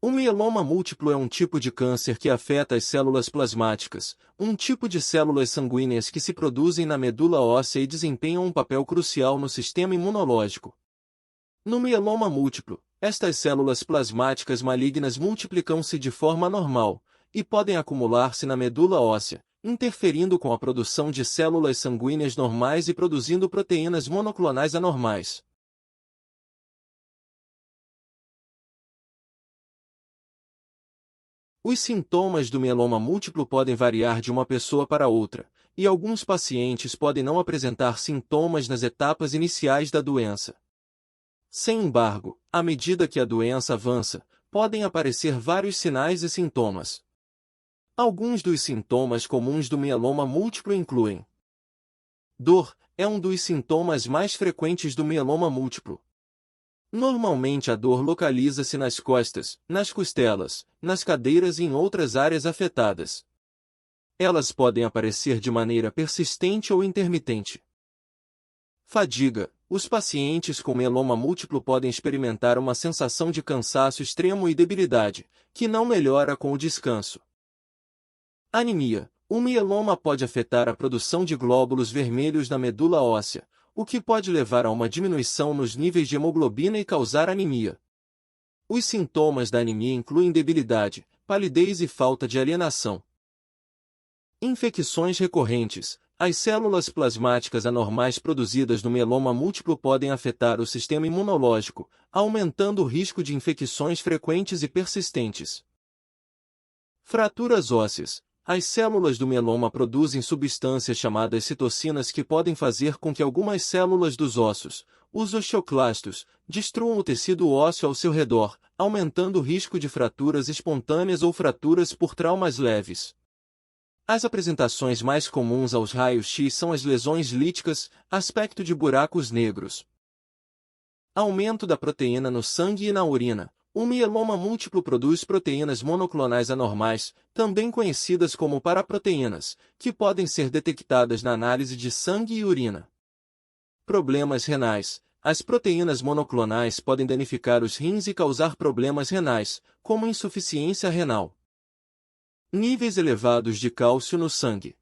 O mieloma múltiplo é um tipo de câncer que afeta as células plasmáticas, um tipo de células sanguíneas que se produzem na medula óssea e desempenham um papel crucial no sistema imunológico. No mieloma múltiplo, estas células plasmáticas malignas multiplicam-se de forma anormal e podem acumular-se na medula óssea, interferindo com a produção de células sanguíneas normais e produzindo proteínas monoclonais anormais. Os sintomas do mieloma múltiplo podem variar de uma pessoa para outra, e alguns pacientes podem não apresentar sintomas nas etapas iniciais da doença. Sem embargo, à medida que a doença avança, podem aparecer vários sinais e sintomas. Alguns dos sintomas comuns do mieloma múltiplo incluem: dor é um dos sintomas mais frequentes do mieloma múltiplo. Normalmente a dor localiza-se nas costas, nas costelas, nas cadeiras e em outras áreas afetadas. Elas podem aparecer de maneira persistente ou intermitente. Fadiga. Os pacientes com mieloma múltiplo podem experimentar uma sensação de cansaço extremo e debilidade, que não melhora com o descanso. Anemia. O mieloma pode afetar a produção de glóbulos vermelhos na medula óssea, o que pode levar a uma diminuição nos níveis de hemoglobina e causar anemia. Os sintomas da anemia incluem debilidade, palidez e falta de alienação. Infecções recorrentes. As células plasmáticas anormais produzidas no mieloma múltiplo podem afetar o sistema imunológico, aumentando o risco de infecções frequentes e persistentes. Fraturas ósseas. As células do mieloma produzem substâncias chamadas citocinas que podem fazer com que algumas células dos ossos, os osteoclastos, destruam o tecido ósseo ao seu redor, aumentando o risco de fraturas espontâneas ou fraturas por traumas leves. As apresentações mais comuns aos raios-x são as lesões líticas, aspecto de buracos negros. Aumento da proteína no sangue e na urina. O mieloma múltiplo produz proteínas monoclonais anormais, também conhecidas como paraproteínas, que podem ser detectadas na análise de sangue e urina. Problemas renais. As proteínas monoclonais podem danificar os rins e causar problemas renais, como insuficiência renal. Níveis elevados de cálcio no sangue.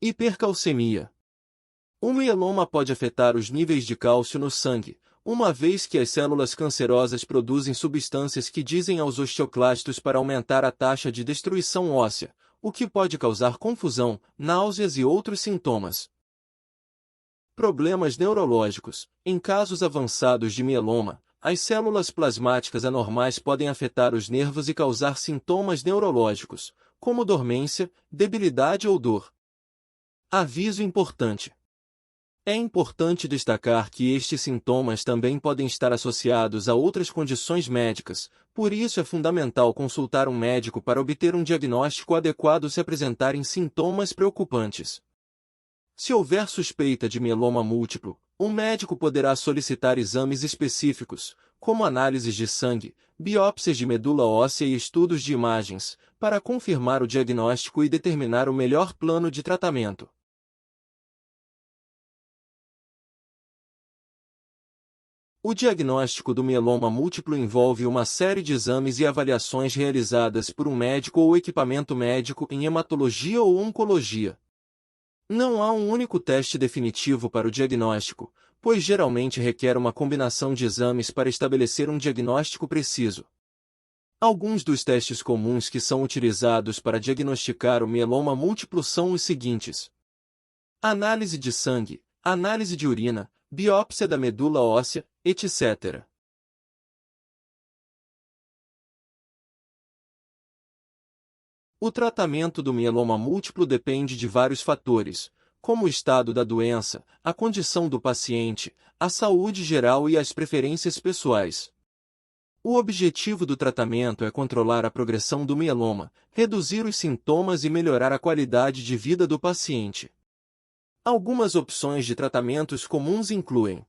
Hipercalcemia. O mieloma pode afetar os níveis de cálcio no sangue, uma vez que as células cancerosas produzem substâncias que dizem aos osteoclastos para aumentar a taxa de destruição óssea, o que pode causar confusão, náuseas e outros sintomas. Problemas neurológicos. Em casos avançados de mieloma, as células plasmáticas anormais podem afetar os nervos e causar sintomas neurológicos, como dormência, debilidade ou dor. Aviso importante. É importante destacar que estes sintomas também podem estar associados a outras condições médicas, por isso é fundamental consultar um médico para obter um diagnóstico adequado se apresentarem sintomas preocupantes. Se houver suspeita de mieloma múltiplo, o médico poderá solicitar exames específicos, como análises de sangue, biópsias de medula óssea e estudos de imagens, para confirmar o diagnóstico e determinar o melhor plano de tratamento. O diagnóstico do mieloma múltiplo envolve uma série de exames e avaliações realizadas por um médico ou equipamento médico em hematologia ou oncologia. Não há um único teste definitivo para o diagnóstico, pois geralmente requer uma combinação de exames para estabelecer um diagnóstico preciso. Alguns dos testes comuns que são utilizados para diagnosticar o mieloma múltiplo são os seguintes: análise de sangue, análise de urina, biópsia da medula óssea, etc. O tratamento do mieloma múltiplo depende de vários fatores, como o estado da doença, a condição do paciente, a saúde geral e as preferências pessoais. O objetivo do tratamento é controlar a progressão do mieloma, reduzir os sintomas e melhorar a qualidade de vida do paciente. Algumas opções de tratamentos comuns incluem: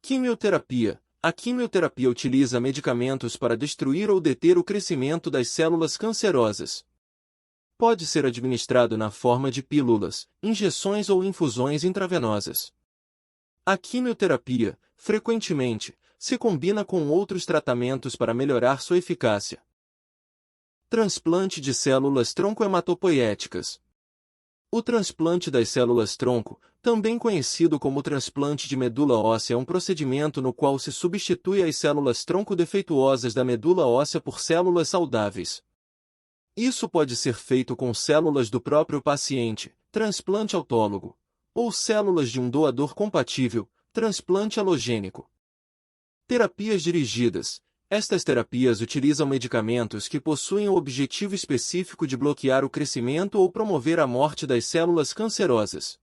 quimioterapia. A quimioterapia utiliza medicamentos para destruir ou deter o crescimento das células cancerosas. Pode ser administrado na forma de pílulas, injeções ou infusões intravenosas. A quimioterapia, frequentemente, se combina com outros tratamentos para melhorar sua eficácia. Transplante de células tronco hematopoiéticas. O transplante das células tronco, também conhecido como transplante de medula óssea, é um procedimento no qual se substitui as células tronco defeituosas da medula óssea por células saudáveis. Isso pode ser feito com células do próprio paciente, transplante autólogo, ou células de um doador compatível, transplante alogênico. Terapias dirigidas. Estas terapias utilizam medicamentos que possuem o objetivo específico de bloquear o crescimento ou promover a morte das células cancerosas.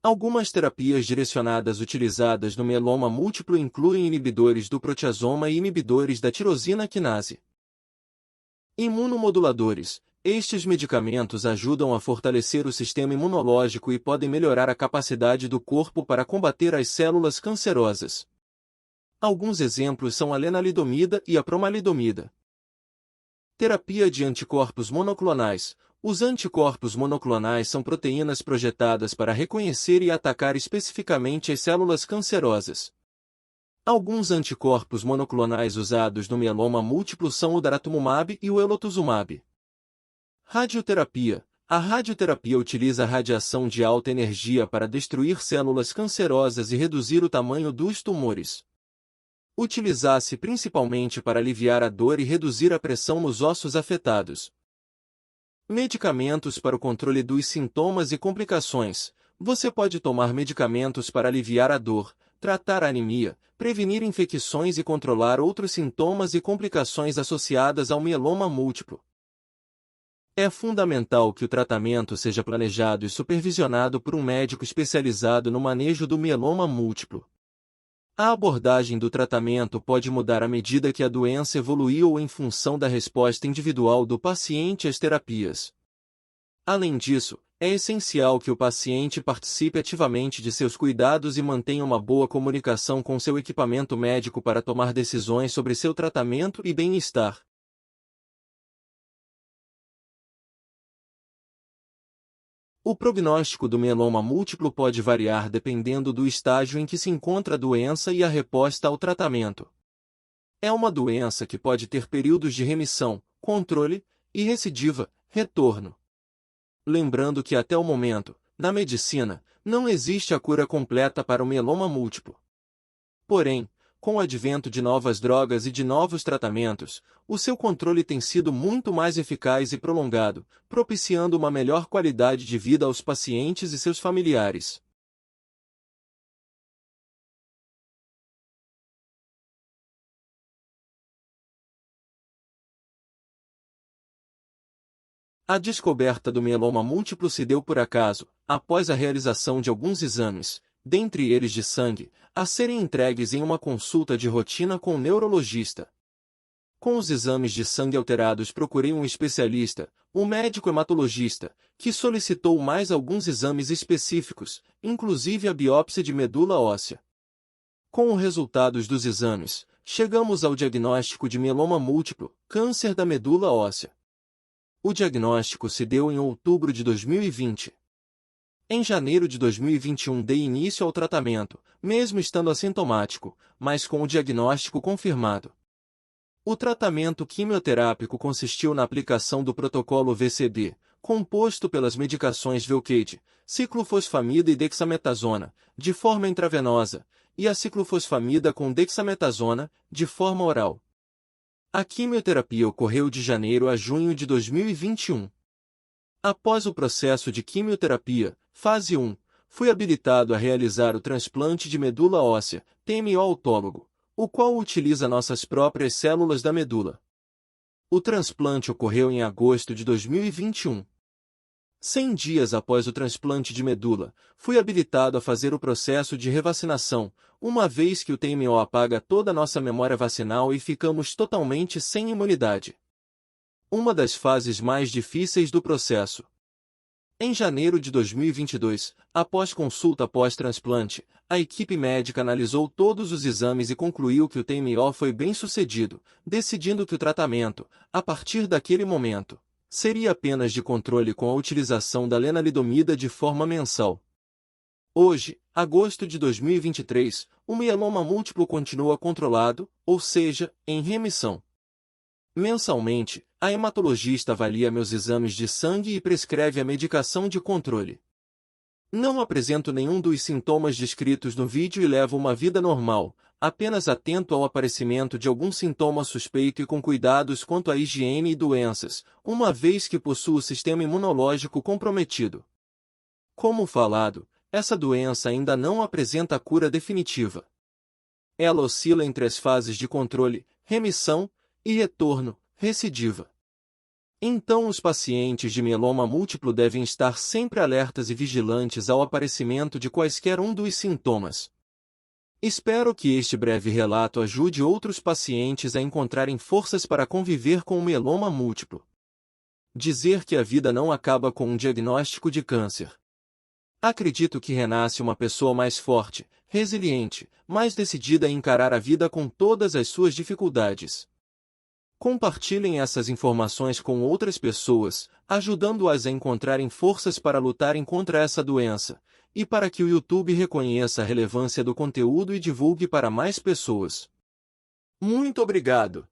Algumas terapias direcionadas utilizadas no mieloma múltiplo incluem inibidores do proteasoma e inibidores da tirosina quinase. Imunomoduladores. Estes medicamentos ajudam a fortalecer o sistema imunológico e podem melhorar a capacidade do corpo para combater as células cancerosas. Alguns exemplos são a lenalidomida e a promalidomida. Terapia de anticorpos monoclonais. Os anticorpos monoclonais são proteínas projetadas para reconhecer e atacar especificamente as células cancerosas. Alguns anticorpos monoclonais usados no mieloma múltiplo são o daratumumab e o elotuzumab. Radioterapia. A radioterapia utiliza a radiação de alta energia para destruir células cancerosas e reduzir o tamanho dos tumores. Utiliza-se principalmente para aliviar a dor e reduzir a pressão nos ossos afetados. Medicamentos para o controle dos sintomas e complicações. Você pode tomar medicamentos para aliviar a dor, tratar a anemia, prevenir infecções e controlar outros sintomas e complicações associadas ao mieloma múltiplo. É fundamental que o tratamento seja planejado e supervisionado por um médico especializado no manejo do mieloma múltiplo. A abordagem do tratamento pode mudar à medida que a doença evoluiu ou em função da resposta individual do paciente às terapias. Além disso, é essencial que o paciente participe ativamente de seus cuidados e mantenha uma boa comunicação com seu equipamento médico para tomar decisões sobre seu tratamento e bem-estar. O prognóstico do mieloma múltiplo pode variar dependendo do estágio em que se encontra a doença e a resposta ao tratamento. É uma doença que pode ter períodos de remissão, controle, e recidiva, retorno. Lembrando que até o momento, na medicina, não existe a cura completa para o mieloma múltiplo. Porém, com o advento de novas drogas e de novos tratamentos, o seu controle tem sido muito mais eficaz e prolongado, propiciando uma melhor qualidade de vida aos pacientes e seus familiares. A descoberta do mieloma múltiplo se deu por acaso, após a realização de alguns exames, dentre eles de sangue, a serem entregues em uma consulta de rotina com o neurologista. Com os exames de sangue alterados, procurei um especialista, um médico hematologista, que solicitou mais alguns exames específicos, inclusive a biópsia de medula óssea. Com os resultados dos exames, chegamos ao diagnóstico de mieloma múltiplo, câncer da medula óssea. O diagnóstico se deu em outubro de 2020. Em janeiro de 2021 dei início ao tratamento, mesmo estando assintomático, mas com o diagnóstico confirmado. O tratamento quimioterápico consistiu na aplicação do protocolo VCD, composto pelas medicações Velcade, ciclofosfamida e dexametasona, de forma intravenosa, e a ciclofosfamida com dexametasona, de forma oral. A quimioterapia ocorreu de janeiro a junho de 2021. Após o processo de quimioterapia, fase 1, fui habilitado a realizar o transplante de medula óssea, TMO autólogo, o qual utiliza nossas próprias células da medula. O transplante ocorreu em agosto de 2021. 100 dias após o transplante de medula, fui habilitado a fazer o processo de revacinação, uma vez que o TMO apaga toda a nossa memória vacinal e ficamos totalmente sem imunidade. Uma das fases mais difíceis do processo. Em janeiro de 2022, após consulta pós-transplante, a equipe médica analisou todos os exames e concluiu que o TMO foi bem sucedido, decidindo que o tratamento, a partir daquele momento, seria apenas de controle com a utilização da lenalidomida de forma mensal. Hoje, agosto de 2023, o mieloma múltiplo continua controlado, ou seja, em remissão. Mensalmente, a hematologista avalia meus exames de sangue e prescreve a medicação de controle. Não apresento nenhum dos sintomas descritos no vídeo e levo uma vida normal, apenas atento ao aparecimento de algum sintoma suspeito e com cuidados quanto à higiene e doenças, uma vez que possuo o sistema imunológico comprometido. Como falado, essa doença ainda não apresenta cura definitiva. Ela oscila entre as fases de controle, remissão e retorno, recidiva. Então os pacientes de mieloma múltiplo devem estar sempre alertas e vigilantes ao aparecimento de quaisquer um dos sintomas. Espero que este breve relato ajude outros pacientes a encontrarem forças para conviver com o mieloma múltiplo. Dizer que a vida não acaba com um diagnóstico de câncer. Acredito que renasce uma pessoa mais forte, resiliente, mais decidida a encarar a vida com todas as suas dificuldades. Compartilhem essas informações com outras pessoas, ajudando-as a encontrarem forças para lutarem contra essa doença, e para que o YouTube reconheça a relevância do conteúdo e divulgue para mais pessoas. Muito obrigado!